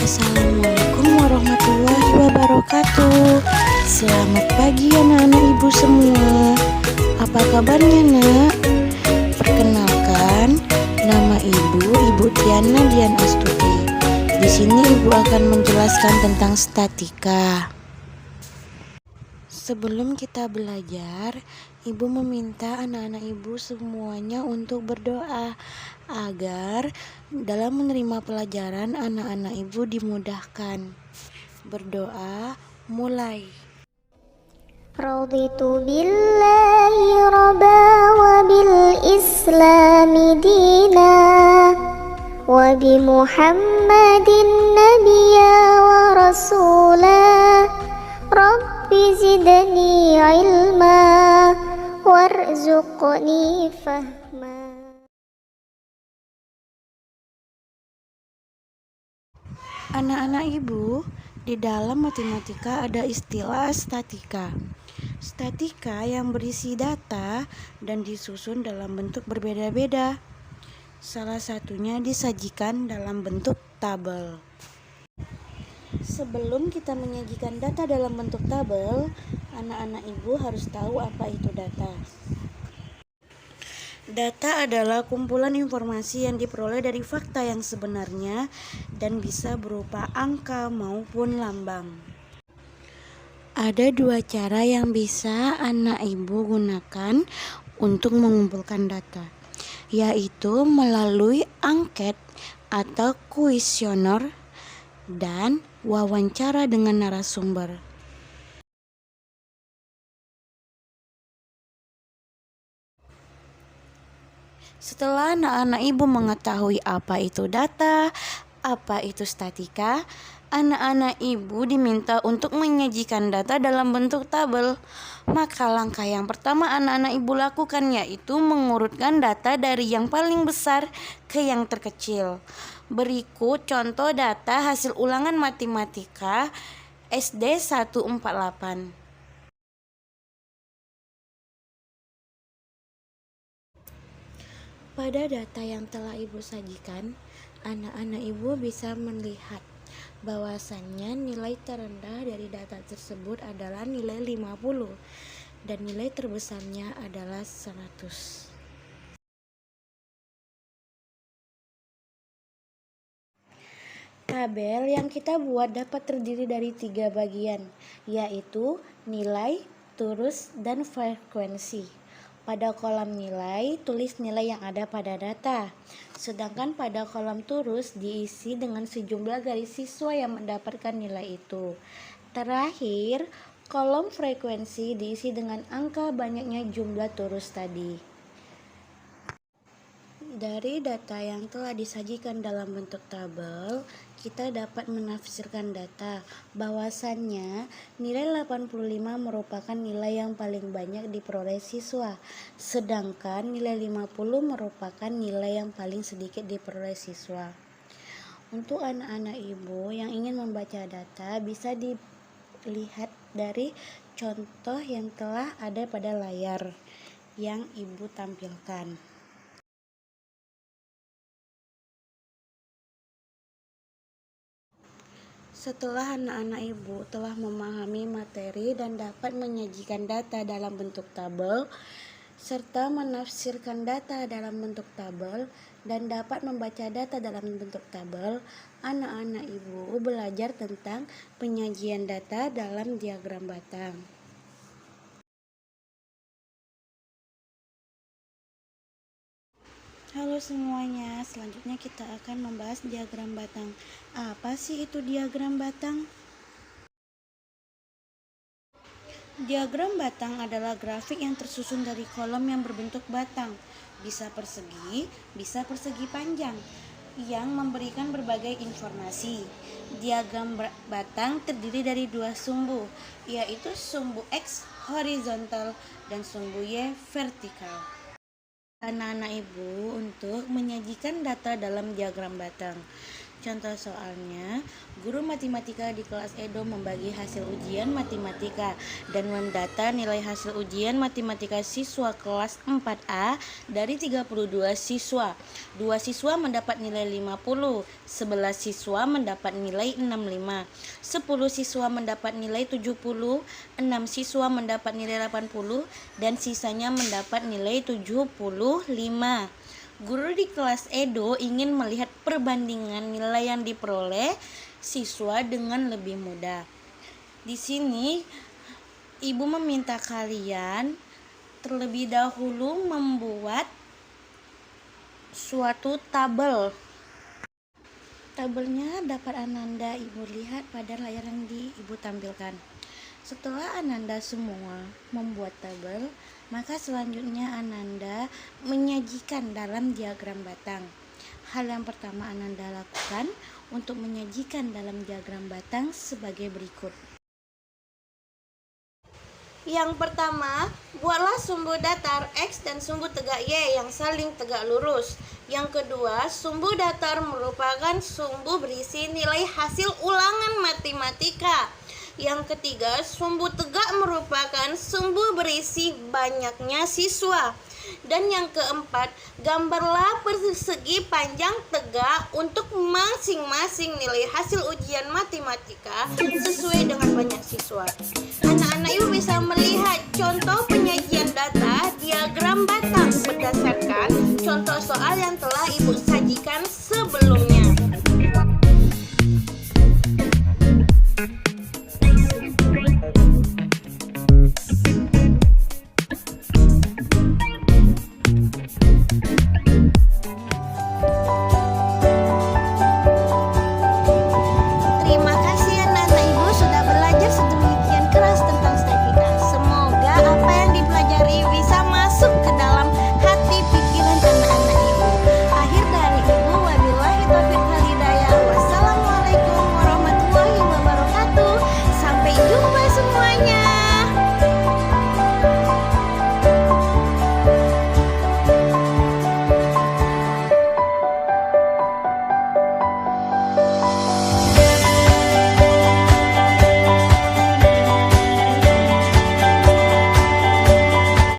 Assalamualaikum warahmatullahi wabarakatuh. Selamat pagi anak-anak ibu semua. Apa kabarnya nak? Perkenalkan, nama Ibu Tiana Dian Astuti. Di sini ibu akan menjelaskan tentang statika. Sebelum kita belajar, ibu meminta anak-anak ibu semuanya untuk berdoa agar dalam menerima pelajaran anak-anak ibu dimudahkan. Berdoa, mulai. Raditu billahi rabba wa bil islami dina wa bi muhammadin nabiyya wa rasulah. Rabbi zidni ilma warzuqni fahma. Anak-anak ibu, di dalam matematika ada istilah statika. Statika yang berisi data dan disusun dalam bentuk berbeda-beda. Salah satunya disajikan dalam bentuk tabel. Sebelum kita menyajikan data dalam bentuk tabel, anak-anak ibu harus tahu apa itu data. Data adalah kumpulan informasi yang diperoleh dari fakta yang sebenarnya dan bisa berupa angka maupun lambang. Ada dua cara yang bisa anak ibu gunakan untuk mengumpulkan data, yaitu melalui angket atau kuesioner dan wawancara dengan narasumber. Setelah anak-anak ibu mengetahui apa itu data, apa itu statika, anak-anak ibu diminta untuk menyajikan data dalam bentuk tabel. Maka langkah yang pertama anak-anak ibu lakukan yaitu mengurutkan data dari yang paling besar ke yang terkecil. Berikut contoh data hasil ulangan matematika SD 148. Pada data yang telah ibu sajikan, anak-anak ibu bisa melihat bahwasannya nilai terendah dari data tersebut adalah nilai 50 dan nilai terbesarnya adalah 100. Tabel yang kita buat dapat terdiri dari 3 bagian, yaitu nilai, turus, dan frekuensi. Pada kolom nilai, tulis nilai yang ada pada data. Sedangkan pada kolom turus diisi dengan sejumlah garis siswa yang mendapatkan nilai itu. Terakhir, kolom frekuensi diisi dengan angka banyaknya jumlah turus tadi. Dari data yang telah disajikan dalam bentuk tabel, kita dapat menafsirkan data bahwasannya nilai 85 merupakan nilai yang paling banyak diperoleh siswa, sedangkan nilai 50 merupakan nilai yang paling sedikit diperoleh siswa. Untuk anak-anak ibu yang ingin membaca data bisa dilihat dari contoh yang telah ada pada layar yang ibu tampilkan. Setelah anak-anak ibu telah memahami materi dan dapat menyajikan data dalam bentuk tabel, serta menafsirkan data dalam bentuk tabel, dan dapat membaca data dalam bentuk tabel, anak-anak ibu belajar tentang penyajian data dalam diagram batang. Halo semuanya, selanjutnya kita akan membahas diagram batang. Apa sih itu diagram batang? Diagram batang adalah grafik yang tersusun dari kolom yang berbentuk batang, bisa persegi panjang, yang memberikan berbagai informasi. Diagram batang terdiri dari dua sumbu, yaitu sumbu X horizontal dan sumbu Y vertikal. Anak-anak ibu untuk menyajikan data dalam diagram batang. Contoh soalnya, guru matematika di kelas Edo membagi hasil ujian matematika dan mendata nilai hasil ujian matematika siswa kelas 4A dari 32 siswa. 2 siswa mendapat nilai 50, 11 siswa mendapat nilai 65, 10 siswa mendapat nilai 70, 6 siswa mendapat nilai 80, dan sisanya mendapat nilai 75. Guru di kelas Edo ingin melihat perbandingan nilai yang diperoleh siswa dengan lebih mudah. Di sini, ibu meminta kalian terlebih dahulu membuat suatu tabel. Tabelnya dapat Ananda ibu lihat pada layar yang ibu tampilkan. Setelah Ananda semua membuat tabel, maka selanjutnya Ananda menyajikan dalam diagram batang. Hal yang pertama Ananda lakukan untuk menyajikan dalam diagram batang sebagai berikut. Yang pertama, buatlah sumbu datar X dan sumbu tegak Y yang saling tegak lurus. Yang kedua, sumbu datar merupakan sumbu berisi nilai hasil ulangan matematika. Yang ketiga, sumbu tegak merupakan sumbu berisi banyaknya siswa. Dan yang keempat, gambarlah persegi panjang tegak untuk masing-masing nilai hasil ujian matematika sesuai dengan banyak siswa. Anak-anak ibu bisa melihat contoh penyajian data diagram batang berdasarkan contoh soal yang telah